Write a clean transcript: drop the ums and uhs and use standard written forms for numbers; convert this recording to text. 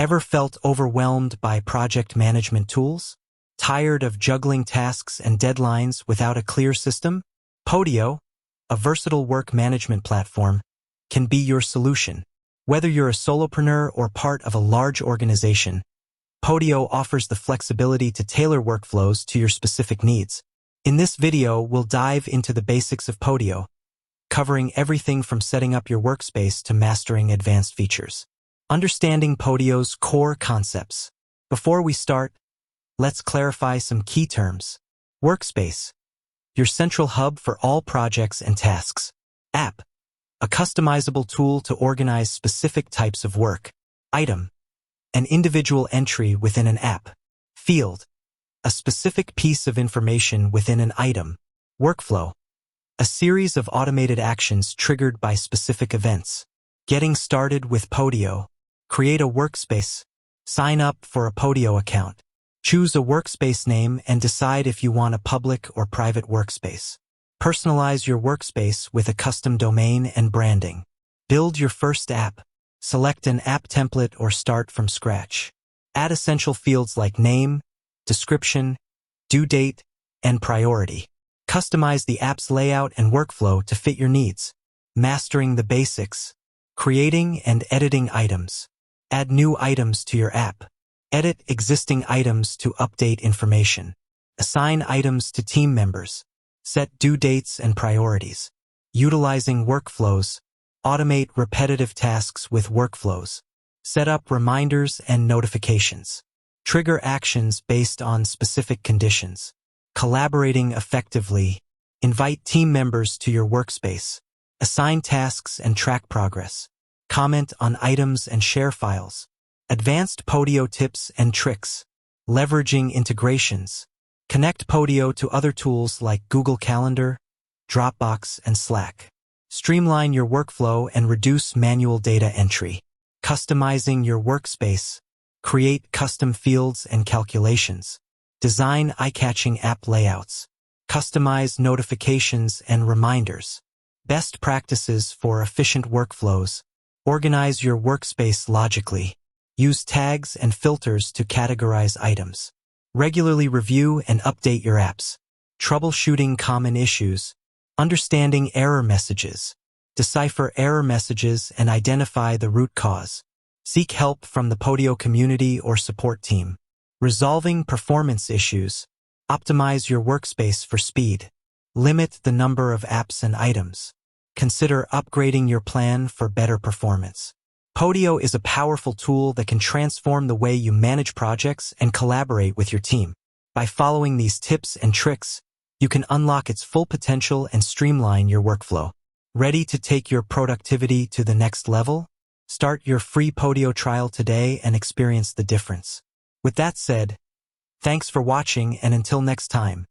Ever felt overwhelmed by project management tools? Tired of juggling tasks and deadlines without a clear system? Podio, a versatile work management platform, can be your solution. Whether you're a solopreneur or part of a large organization, Podio offers the flexibility to tailor workflows to your specific needs. In this video, we'll dive into the basics of Podio, covering everything from setting up your workspace to mastering advanced features. Understanding Podio's core concepts. Before we start, let's clarify some key terms. Workspace, your central hub for all projects and tasks. App, a customizable tool to organize specific types of work. Item, an individual entry within an app. Field, a specific piece of information within an item. Workflow, a series of automated actions triggered by specific events. Getting started with Podio. Create a workspace. Sign up for a Podio account. Choose a workspace name and decide if you want a public or private workspace. Personalize your workspace with a custom domain and branding. Build your first app. Select an app template or start from scratch. Add essential fields like name, description, due date, and priority. Customize the app's layout and workflow to fit your needs. Mastering the basics. Creating and editing items. Add new items to your app. Edit existing items to update information. Assign items to team members. Set due dates and priorities. Utilizing workflows. Automate repetitive tasks with workflows. Set up reminders and notifications. Trigger actions based on specific conditions. Collaborating effectively. Invite team members to your workspace. Assign tasks and track progress. Comment on items and share files. Advanced Podio tips and tricks. Leveraging integrations. Connect Podio to other tools like Google Calendar, Dropbox, and Slack. Streamline your workflow and reduce manual data entry. Customizing your workspace. Create custom fields and calculations. Design eye-catching app layouts. Customize notifications and reminders. Best practices for efficient workflows. Organize your workspace logically. Use tags and filters to categorize items. Regularly review and update your apps. Troubleshooting common issues. Understanding error messages. Decipher error messages and identify the root cause. Seek help from the Podio community or support team. Resolving performance issues. Optimize your workspace for speed. Limit the number of apps and items. Consider upgrading your plan for better performance. Podio is a powerful tool that can transform the way you manage projects and collaborate with your team. By following these tips and tricks, you can unlock its full potential and streamline your workflow. Ready to take your productivity to the next level? Start your free Podio trial today and experience the difference. With that said, thanks for watching, and until next time.